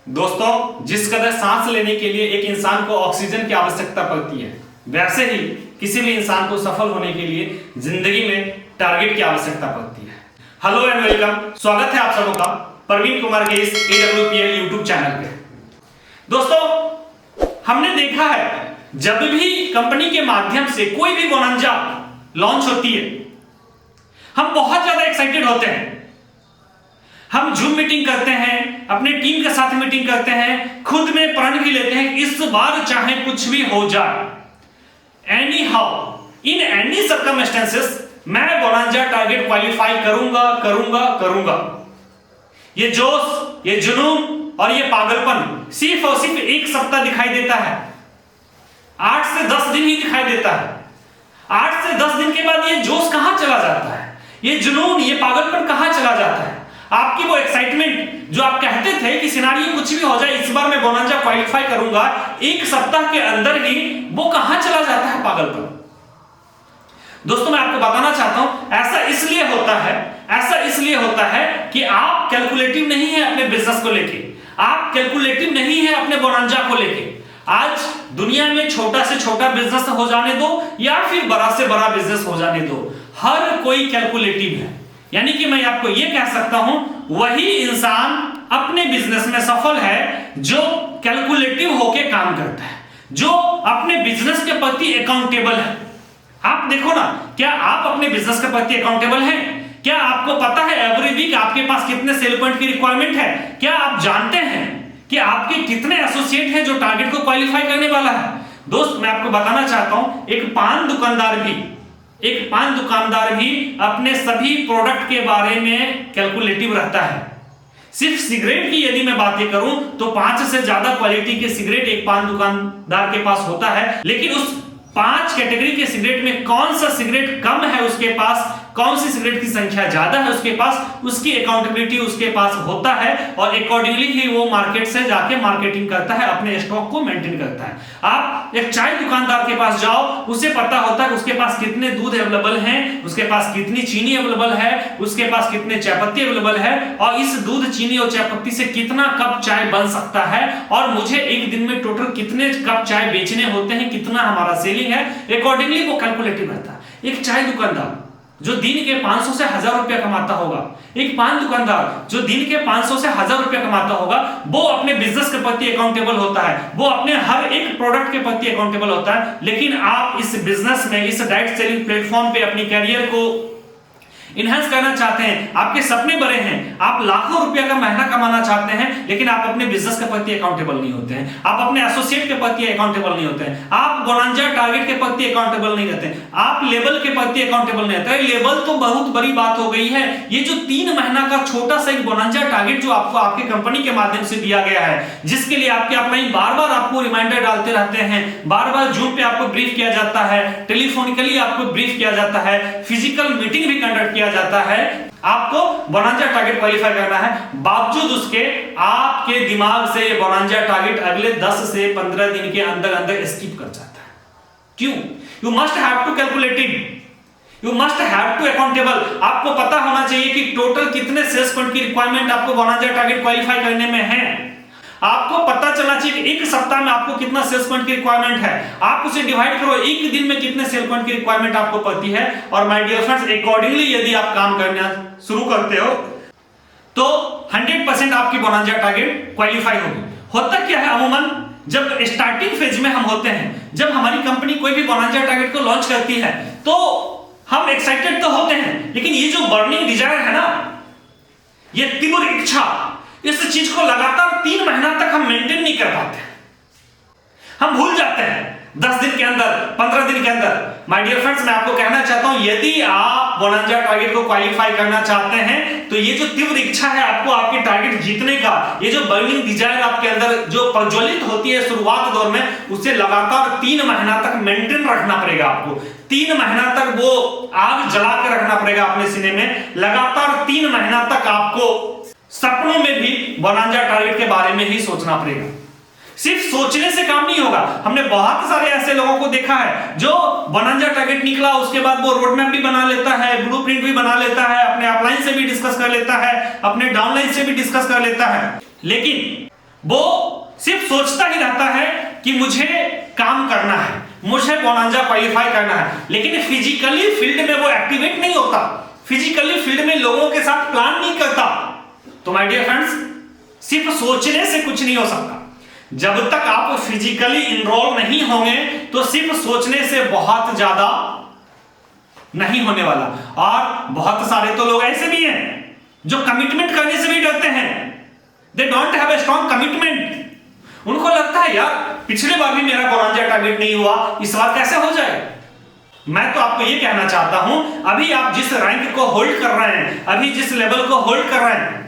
दोस्तों, जिस कदर सांस लेने के लिए एक इंसान को ऑक्सीजन की आवश्यकता पड़ती है, वैसे ही किसी भी इंसान को सफल होने के लिए जिंदगी में टारगेट की आवश्यकता पड़ती है। हेलो एंड वेलकम, स्वागत है आप सबों का प्रवीण कुमार के इस AWPL यूट्यूब चैनल पे। दोस्तों, हमने देखा है जब भी कंपनी के माध्यम से कोई भी बोनंजा लॉन्च होती है, हम बहुत ज्यादा एक्साइटेड होते हैं। हम जूम मीटिंग करते हैं, अपने टीम के साथ मीटिंग करते हैं, खुद में प्रण भी लेते हैं इस बार चाहे कुछ भी हो जाए, any how in any circumstances मैं बोनंजा टारगेट क्वालिफाई करूंगा। ये जोश, ये जुनून और ये पागलपन सिर्फ और सिर्फ एक सप्ताह दिखाई देता है, 8 से 10 दिन ही दिखाई देता है। 8 से 10 दिन के बाद ये जोश कहां चला जाता है, ये जुनून, ये पागलपन कहां चला जाता है? आपकी वो एक्साइटमेंट जो आप कहते थे कि सिनारियो कुछ भी हो जाए, इस बार मैं बोनंजा क्वालिफाई करूंगा, एक सप्ताह के अंदर ही वो कहां चला जाता है पागलपन? दोस्तों, मैं आपको बताना चाहता हूं, ऐसा इसलिए होता है कि आप कैलकुलेटिव नहीं है अपने बिजनेस को लेके, आप कैलकुलेटिव नहीं है अपने बोनंजा को लेके। आज दुनिया में छोटा से छोटा बिजनेस हो जाने दो या फिर बड़ा से बड़ा बिजनेस हो जाने दो, हर कोई कैलकुलेटिव है। यानी कि मैं आपको यह कह सकता हूं, वही इंसान अपने बिजनेस में सफल है जो कैलकुलेटिव होके काम करता है, जो अपने बिजनेस के प्रति अकाउंटेबल है। आप देखो ना, क्या आप अपने बिजनेस के प्रति अकाउंटेबल हैं? क्या आपको पता है एवरी वीक आपके पास कितने सेल पॉइंट की रिक्वायरमेंट है? क्या आप जानते हैं कि आपके कितने एसोसिएट हैं जो टारगेट को क्वालिफाई करने वाला है? दोस्त, मैं आपको बताना चाहता हूं, एक पान दुकानदार भी अपने सभी प्रोडक्ट के बारे में कैलकुलेटिव रहता है। सिर्फ सिगरेट की यदि मैं बातें करूं तो 5 से ज्यादा क्वालिटी के सिगरेट एक पान दुकानदार के पास होता है, लेकिन उस 5 कैटेगरी के सिगरेट में कौन सा सिगरेट कम है उसके पास, कौन सी सिगरेट की संख्या ज्यादा है उसके पास, उसकी अकाउंटेबिलिटी उसके पास होता है और अकॉर्डिंगली ही वो मार्केट से जाके मार्केटिंग करता है, अपने स्टॉक को मेंटेन करता है। आप एक चाय दुकानदार के पास जाओ, उसे पता होता है उसके पास कितने दूध अवेलेबल हैं, उसके पास कितनी चीनी अवेलेबल है, उसके पास कितने चायपत्ती अवेलेबल है और इस दूध, चीनी और चायपत्ती से कितना कप चाय बन सकता है और मुझे एक दिन में टोटल कितने कप चाय बेचने होते हैं, कितना हमारा सेलिंग है, अकॉर्डिंगली वो कैलकुलेटिव रहता है। एक चाय दुकानदार जो दिन के 500 से 1000 रुपया कमाता होगा, एक पान दुकानदार जो दिन के 500 से 1000 रुपया कमाता होगा, वो अपने बिजनेस के प्रति अकाउंटेबल होता है, वो अपने हर एक प्रोडक्ट के प्रति अकाउंटेबल होता है। लेकिन आप इस बिजनेस में, इस डायरेक्ट सेलिंग प्लेटफॉर्म पे अपनी कैरियर को इनहेंस करना चाहते हैं, आपके सपने बड़े हैं, आप लाखों रुपया का महीना कमाना चाहते हैं, लेकिन आप अपने बिजनेस के प्रति अकाउंटेबल नहीं होते हैं, आप अपने एसोसिएट के प्रति अकाउंटेबल नहीं होते हैं, आप बोनंजा टारगेट के प्रति अकाउंटेबल नहीं रहते हैं, आप लेवल के प्रति अकाउंटेबल नहीं रहते। लेवल तो बहुत बड़ी बात हो गई है, ये जो 3 महीना का छोटा सा एक बोनंजा टारगेट जो आपको आपके कंपनी के माध्यम से दिया गया है, जिसके लिए आपके अपलाइन बार-बार आपको रिमाइंडर डालते रहते हैं, बार-बार जूम पे आपको ब्रीफ किया जाता है, टेलीफोनिकली आपको ब्रीफ किया जाता है, फिजिकल मीटिंग भी कंडक्ट किया जाता है, आपको बोनंजा टारगेट क्वालिफाई करना है। बावजूद उसके आपके दिमाग से ये बोनंजा टारगेट अगले 10 से 15 दिन के अंदर अंदर स्किप कर जाता है। क्यों? You must have to calculative, you must have to accountable. आपको पता होना चाहिए कि टोटल कितने सेल्स पॉइंट की रिक्वायरमेंट आपको बोनंजा टारगेट क्वालिफाई करने में है। आपको पता चलना चाहिए कि एक सप्ताह में आपको कितना सेल्स पॉइंट की रिक्वायरमेंट है, आप उसे डिवाइड करो, एक दिन में कितने सेल पॉइंट की रिक्वायरमेंट आपको पड़ती है, और माय डियर फ्रेंड्स, अकॉर्डिंगली यदि आप काम करना शुरू करते हो तो 100% आपकी बोनंजा टारगेट क्वालिफाई होगी। होता क्या है, अमूमन जब स्टार्टिंग फेज में हम होते हैं, जब हमारी कंपनी कोई भी बोनंजा टारगेट को लॉन्च करती है तो हम एक्साइटेड तो होते हैं, लेकिन ये जो बर्निंग डिजायर है ना, ये तीव्र इच्छा, इस चीज को लगातार 3 महीना तक हम मेंटेन नहीं कर पाते, हम भूल जाते हैं 10 दिन के अंदर, 15 दिन के अंदर। माय डियर फ्रेंड्स, मैं आपको कहना चाहता हूं, यदि आप बोनंजा टारगेट को क्वालिफाई करना चाहते हैं तो ये जो तीव्र इच्छा है आपको आपके टारगेट जीतने का, ये जो बर्निंग डिजायर आपके अंदर जो प्रज्वलित होती है शुरुआत दौर में, उसे लगातार 3 महीना तक मेंटेन रखना पड़ेगा आपको। 3 महीना तक वो आग जला के रखना पड़ेगा अपने सीने में, लगातार 3 महीना तक आपको सपनों में भी बोनंजा टारगेट के बारे में ही सोचना पड़ेगा। सिर्फ सोचने से काम नहीं होगा। हमने बहुत सारे ऐसे लोगों को देखा है जो बोनंजा टारगेट निकला उसके बाद वो रोड मैप भी बना लेता है, ब्लूप्रिंट भी बना लेता है, अपने अपलाइन से भी डिस्कस कर लेता है, अपने डाउनलाइन से भी डिस्कस कर लेता है, लेकिन वो सिर्फ सोचता ही रहता है कि मुझे काम करना है, मुझे बोनांजा क्वालिफाई करना है, लेकिन फिजिकली फील्ड में वो एक्टिवेट नहीं होता, फिजिकली फील्ड में लोगों के साथ प्लान नहीं करता। तो माय डियर फ्रेंड्स, सिर्फ सोचने से कुछ नहीं हो सकता। जब तक आप फिजिकली इनरोल नहीं होंगे तो सिर्फ सोचने से बहुत ज्यादा नहीं होने वाला। और बहुत सारे तो लोग ऐसे भी हैं जो कमिटमेंट करने से भी डरते हैं। They don't have a strong commitment. उनको लगता है यार पिछले बार भी मेरा बोनांजा टारगेट नहीं हुआ, इस बार कैसे हो जाए। मैं तो आपको यह कहना चाहता हूं, अभी आप जिस रैंक को होल्ड कर रहे हैं, अभी जिस लेवल को होल्ड कर रहे हैं,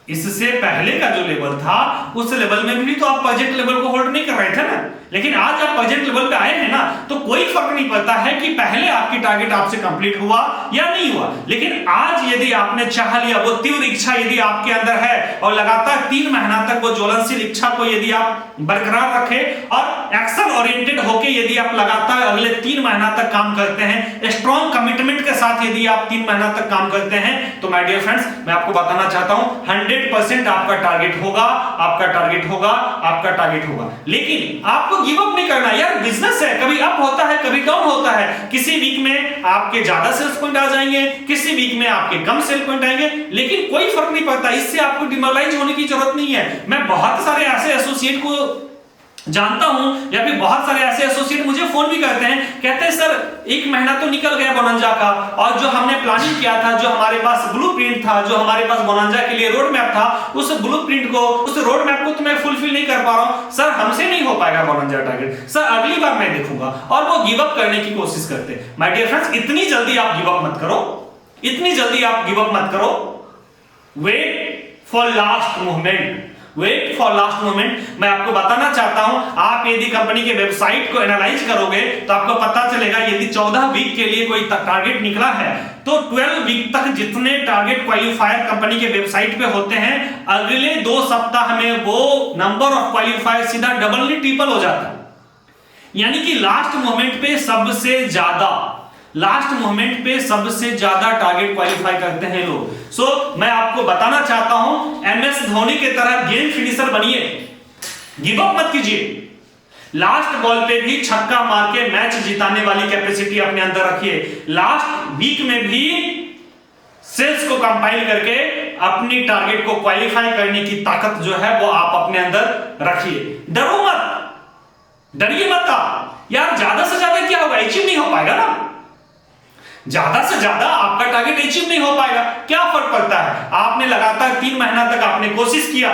इससे पहले का जो लेवल था उस लेवल में भी तो आप प्रोजेक्ट लेवल को होल्ड नहीं कर रहे थे ना। लेकिन आज आप प्रोजेक्ट लेवल पे आए हैं ना, तो कोई फर्क नहीं पड़ता है कि पहले आपकी टारगेट आपसे कंप्लीट हुआ या नहीं हुआ। लेकिन आज यदि आपने चाह लिया, वो तीव्र इच्छा यदि आपके अंदर है और लगातार 3 महीना तक वो ज्वलनशील इच्छा को यदि आप बरकरार रखें और एक्शन ओरिएंटेड होकर यदि आप लगातार अगले 3 महीना तक काम करते हैं, स्ट्रॉन्ग कमिटमेंट के साथ यदि आप 3 महीना तक काम करते हैं, तो माय डियर फ्रेंड्स, मैं आपको बताना चाहता हूं 100% आपका टारगेट होगा, आपका टारगेट होगा, आपका टारगेट होगा। लेकिन आपको गिव अप नहीं करना। यार बिजनेस है, कभी अप होता है, कभी डाउन होता है। किसी वीक में आपके ज्यादा सेल्स पॉइंट आ जाएंगे, किसी वीक में आपके कम सेल पॉइंट आएंगे, लेकिन कोई फर्क नहीं पड़ता। इससे आपको डिमोरलाइज होने की जरूरत नहीं है। मैं बहुत सारे ऐसे एसोसिएट को जानता हूं, या फिर बहुत सारे ऐसे एसोसिएट मुझे फोन भी करते हैं, कहते हैं सर 1 महीना तो निकल गया बोनांजा का, और जो हमने प्लानिंग किया था, जो हमारे पास ब्लूप्रिंट था, जो हमारे पास बोनांजा के लिए रोड मैप था, उस ब्लूप्रिंट को, उस रोड मैप को तो मैं फुलफिल नहीं कर पा रहा हूं। सर हमसे नहीं हो पाएगा बोनांजा टारगेट, सर अगली बार मैं देखूंगा। और वो गिव अप करने की कोशिश करते हैं। माय डियर फ्रेंड्स, इतनी जल्दी आप गिव अप मत करो, इतनी जल्दी आप गिव अप मत करो। Wait for last movement, wait for last moment. मैं आपको बताना चाहता हूं, आप यदि कंपनी के वेबसाइट को एनालाइज करोगे तो आपको पता चलेगा यदि 14 वीक के लिए कोई टारगेट निकला है तो 12 वीक तक जितने टारगेट क्वालिफायर कंपनी के वेबसाइट पे होते हैं, अगले 2 सप्ताह में वो नंबर ऑफ क्वालिफायर सीधा डबल नहीं ट्रिपल हो जाता है। यानी कि लास्ट मोमेंट पे सबसे ज्यादा, लास्ट मोमेंट पे सबसे ज्यादा टारगेट क्वालिफाई करते हैं लोग। सो मैं आपको बताना चाहता हूं, एमएस धोनी के तरह गेम फिनिशर बनिए, गिव अप मत कीजिए। लास्ट बॉल पे भी छक्का मार के मैच जिताने वाली कैपेसिटी अपने अंदर रखिए। लास्ट वीक में भी सेल्स को कंपाइल करके अपनी टारगेट को क्वालिफाई करने की ताकत जो है वो आप अपने अंदर रखिए। डरो मत, डरिए मत आप। यार ज्यादा से ज्यादा क्या होगा, अचीव नहीं हो पाएगा ना। ज्यादा से ज्यादा आपका टारगेट अचीव नहीं हो पाएगा, क्या फर्क पड़ता है। आपने लगातार 3 महीना तक आपने कोशिश किया,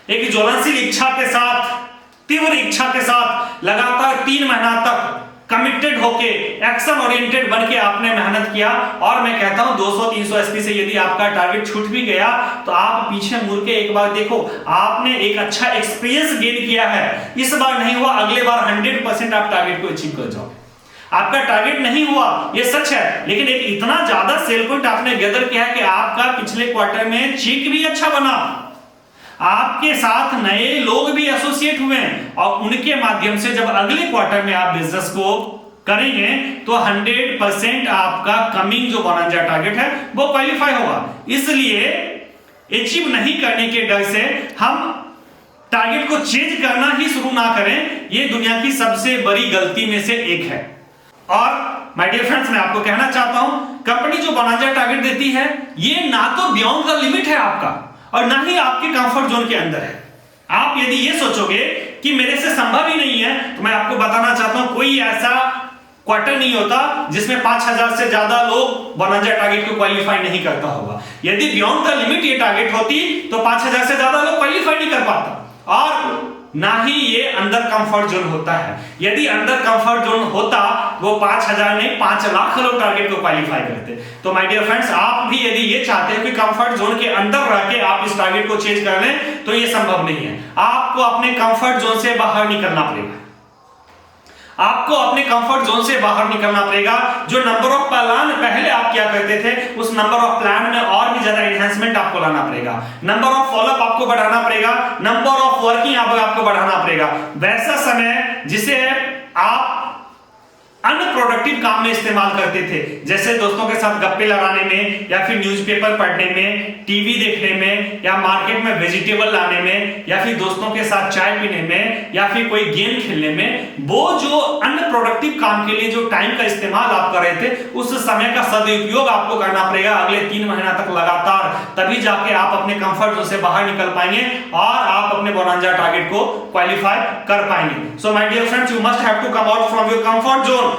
एक ज्वलनशील इच्छा के साथ, तीव्र इच्छा के साथ लगातार 3 महीना तक कमिटेड होके एक्शन ओरिएंटेड बनके आपने मेहनत किया। और मैं कहता हूं 200-300 एसपी से यदि आपका टारगेट छूट भी गया तो आप पीछे मुड़ के एक बार देखो, आपने एक अच्छा एक्सपीरियंस गेन किया है। इस बार नहीं हुआ, अगले बार 100% आप टारगेट को अचीव कर जाओगे। आपका टारगेट नहीं हुआ ये सच है, लेकिन एक इतना ज्यादा सेल पॉइंट आपने गैदर किया है कि आपका पिछले क्वार्टर में चेक भी अच्छा बना, आपके साथ नए लोग भी एसोसिएट हुए, और उनके माध्यम से जब अगले क्वार्टर में आप बिजनेस को करेंगे तो 100% आपका कमिंग जो बोनांजा टारगेट है वो क्वालिफाई होगा। इसलिए अचीव नहीं करने के डर से हम टारगेट को चेंज करना ही शुरू ना करें, ये दुनिया की सबसे बड़ी गलती में से एक है। और माय डियर फ्रेंड्स, मैं आपको कहना चाहता हूं, कंपनी जो बोनांजा टारगेट देती है ये ना तो बियॉन्ड द लिमिट है आपका, और ना ही आपके कंफर्ट जोन के अंदर है। आप यदि ये सोचोगे कि मेरे से संभव ही नहीं है, तो मैं आपको बताना चाहता हूं कोई ऐसा क्वार्टर नहीं होता जिसमें 5000 से ज्यादा लोग बोनांजा टारगेट को क्वालिफाई नहीं करता होगा। यदि बियॉन्ड द लिमिट ये टारगेट होती तो 5000 से ज्यादा लोग क्वालिफाई नहीं कर पाता, और ना ही ये अंदर कंफर्ट जोन होता है। यदि अंदर कंफर्ट जोन होता वो 5000 नहीं 5 लाख लोग टारगेट को क्वालिफाई करते। तो माय डियर फ्रेंड्स, आप भी यदि ये चाहते हैं कि कंफर्ट जोन के अंदर रह के आप इस टारगेट को चेंज कर लें, तो ये संभव नहीं है। आपको अपने कंफर्ट जोन से बाहर निकलना पड़ेगा, आपको अपने कंफर्ट जोन से बाहर निकलना पड़ेगा। जो नंबर ऑफ प्लान पहले आप क्या करते थे, उस नंबर ऑफ प्लान में और भी ज्यादा एनहांसमेंट आपको लाना पड़ेगा। नंबर ऑफ फॉलोअप आपको बढ़ाना पड़ेगा, नंबर ऑफ वर्किंग आपको बढ़ाना पड़ेगा। वैसा समय जिसे आप अनप्रोडक्टिव काम में इस्तेमाल करते थे, जैसे दोस्तों के साथ गप्पे लगाने में, या फिर न्यूज़पेपर पढ़ने में, टीवी देखने में, या मार्केट में वेजिटेबल लाने में, या फिर दोस्तों के साथ चाय पीने में, या फिर कोई गेम खेलने में, वो जो अनप्रोडक्टिव काम के लिए जो टाइम का इस्तेमाल आप कर रहे थे, उस समय का सदुपयोग आपको करना पड़ेगा अगले 3 महीना तक लगातार। तभी जाके आप अपने कंफर्ट जोन से बाहर निकल पाएंगे और आप अपने बोनांजा टारगेट को क्वालिफाई कर पाएंगे। So my dear friends, you must have to come out from your comfort zone.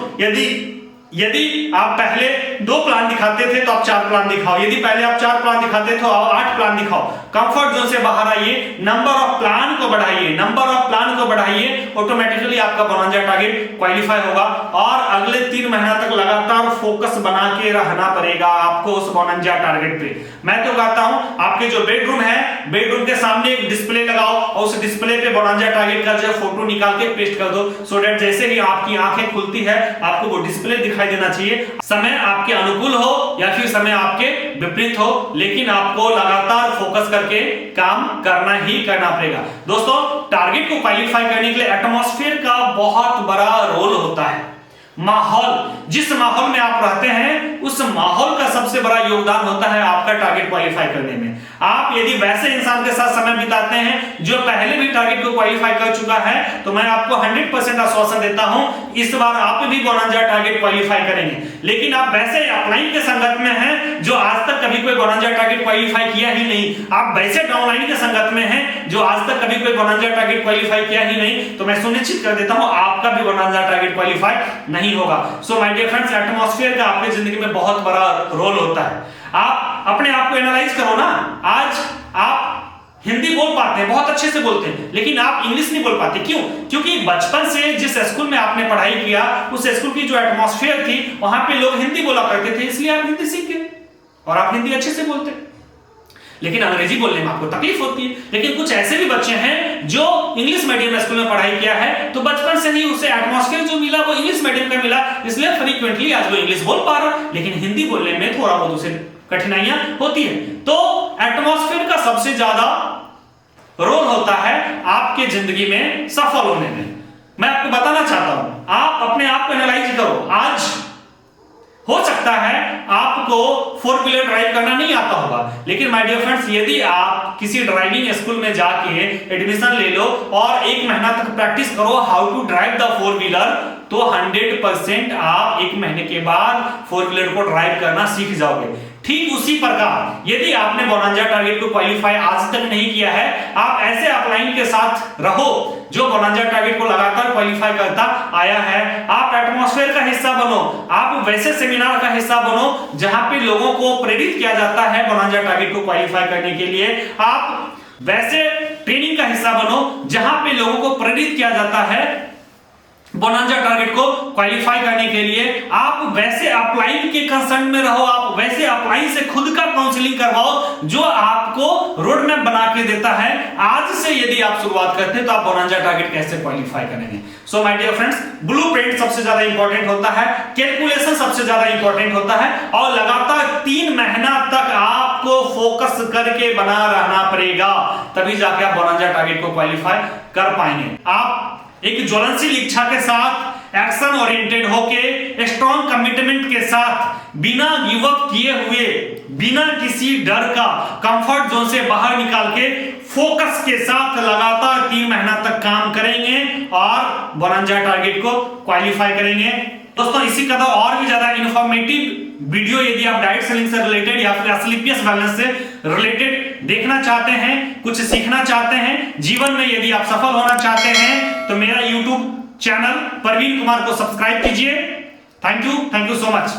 यदि आप पहले 2 प्लान दिखाते थे तो आप 4 प्लान दिखाओ, यदि पहले आप 4 प्लान दिखाते तो आप 8 प्लान दिखाओ। कंफर्ट जोन से बाहर आइए, नंबर ऑफ प्लान को बढ़ाइए, ऑटोमेटिकली आपका बोनांजा टारगेट क्वालिफाई होगा और अगले 3 महीना तक लगातार फोकस बना के रहना पड़ेगा आपको उस बोनांजा टारगेट पे। मैं तो कहता हूं आपके जो बेडरूम है, बेडरूम के सामने एक डिस्प्ले लगाओ और उस डिस्प्ले पे बोनांजा टारगेट का जो फोटो निकाल के पेस्ट कर दो, सो दैट जैसे ही आपकी आंखें खुलती है आपको वो डिस्प्ले दिखाई देना चाहिए। समय आपके अनुकूल हो या फिर समय आपके विपरीत हो, लेकिन आपको लगातार फोकस करके काम करना ही करना पड़ेगा। दोस्तों, टारगेट को क्वालिफाई करने के लिए एटमॉस्फेयर का बहुत बड़ा रोल होता है। माहौल, जिस माहौल में आप रहते हैं उस माहौल का सबसे बड़ा योगदान होता है आपका टारगेट क्वालिफाई करने में। आप यदि वैसे इंसान के साथ समय बिताते हैं जो पहले भी टारगेट को क्वालिफाई कर चुका है, तो मैं आपको 100% आश्वासन देता हूं इस बार आप भी बोनांजा टारगेट क्वालिफाई करेंगे। लेकिन आप वैसे अपलाइन के संगत में हैं जो आज तक कभी कोई बोनांजा टारगेट क्वालिफाई किया ही नहीं, आप वैसे डाउनलाइन के संगत में हैं जो आज तक कभी कोई बोनांजा टारगेट क्वालिफाई किया ही नहीं, तो मैं सुनिश्चित कर देता हूं आपका भी बोनांजा टारगेट क्वालिफाई नहीं होगा। So my dear friends, atmosphere का आपकी जिंदगी में बहुत बड़ा रोल होता है। आप अपने आप को एनालाइज करो ना। आज आप हिंदी बोल पाते हैं, बहुत अच्छे से बोलते हैं, लेकिन आप इंग्लिश नहीं बोल पाते। क्यों? क्योंकि बचपन से जिस स्कूल में आपने पढ़ाई किया उस स्कूल की जो एटमॉस्फेयर थी वहां पे लोग हिंदी बोला करते थे, इसलिए आप हिंदी सीख गए और आप हिंदी अच्छे से बोलते हैं। लेकिन अंग्रेजी बोलने में आपको तकलीफ होती है। लेकिन कुछ ऐसे भी बच्चे हैं जो इंग्लिश मीडियम स्कूल में पढ़ाई किया है, तो बचपन से ही उसे एटमॉस्फेयर जो मिला वो इंग्लिश मीडियम का मिला, इसलिए फ्रीक्वेंटली आज वो इंग्लिश बोल पा रहा है। लेकिन हिंदी बोलने में थोड़ा बहुत उसे कठिनाइयां होती है। तो एटमॉस्फेयर का सबसे ज्यादा रोल होता है आपके जिंदगी में सफल होने में। मैं आपको बताना चाहता हूं, आप अपने आप को एनालाइज करो। आज हो सकता है आपको 4 व्हीलर ड्राइव करना नहीं आता होगा, लेकिन माय डियर फ्रेंड्स, यदि आप किसी ड्राइविंग स्कूल में जाके एडमिशन ले लो और 1 महीना तक प्रैक्टिस करो how to drive the 4 wheeler, तो 100% आप 1 महीने के बाद 4 व्हीलर को ड्राइव करना सीख जाओगे। ठीक उसी प्रकार यदि आपने बोनांजा टारगेट को क्वालिफाई आज तक नहीं किया है, आप ऐसे अपलाइन के साथ रहो जो बोनांजा टारगेट को लगातार क्वालिफाई करता आया है। आप एटमॉस्फेयर का हिस्सा बनो, आप वैसे सेमिनार का हिस्सा बनो जहां पे लोगों को प्रेरित किया जाता है बोनांजा टारगेट को क्वालिफाई करने के लिए। आप वैसे ट्रेनिंग का हिस्सा बनो जहां पे लोगों को प्रेरित किया जाता है बोनांजा टारगेट को क्वालिफाई करने के लिए। आप वैसे अपलाइन के कंसर्न में रहो, आप वैसे अपलाइन से खुद का काउंसलिंग करवाओ जो आपको रोड मैप बना के देता है। आज से यदि आप शुरुआत करते हैं तो आप बोनांजा टारगेट कैसे क्वालिफाई करेंगे। So my dear friends, blueprint सबसे ज्यादा इंपॉर्टेंट होता है, कैलकुलेशन सबसे ज्यादा इंपॉर्टेंट होता है और लगातार 3 महीना तक आपको फोकस करके बना रहना पड़ेगा, तभी जाके आप बोनांजा टारगेट को क्वालिफाई कर पाएंगे। आप एक ज्वलनशील इच्छा के साथ, एक्शन ओरिएंटेड होके, स्ट्रॉन्ग कमिटमेंट के साथ, बिना गिव अप किए हुए, बिना किसी डर का, कंफर्ट जोन से बाहर निकाल के फोकस के साथ लगातार 3 महीना तक काम करेंगे और बोनांजा टारगेट को क्वालिफाई करेंगे। दोस्तों, इसी कदर और भी ज्यादा इंफॉर्मेटिव वीडियो यदि आप डाइट सेलिंग से रिलेटेड या फिर एस्क्लेपियस बैलेंस से रिलेटेड देखना चाहते हैं, कुछ सीखना चाहते हैं, जीवन में यदि आप सफल होना चाहते हैं, तो मेरा YouTube चैनल प्रवीण कुमार को सब्सक्राइब कीजिए। Thank you so much.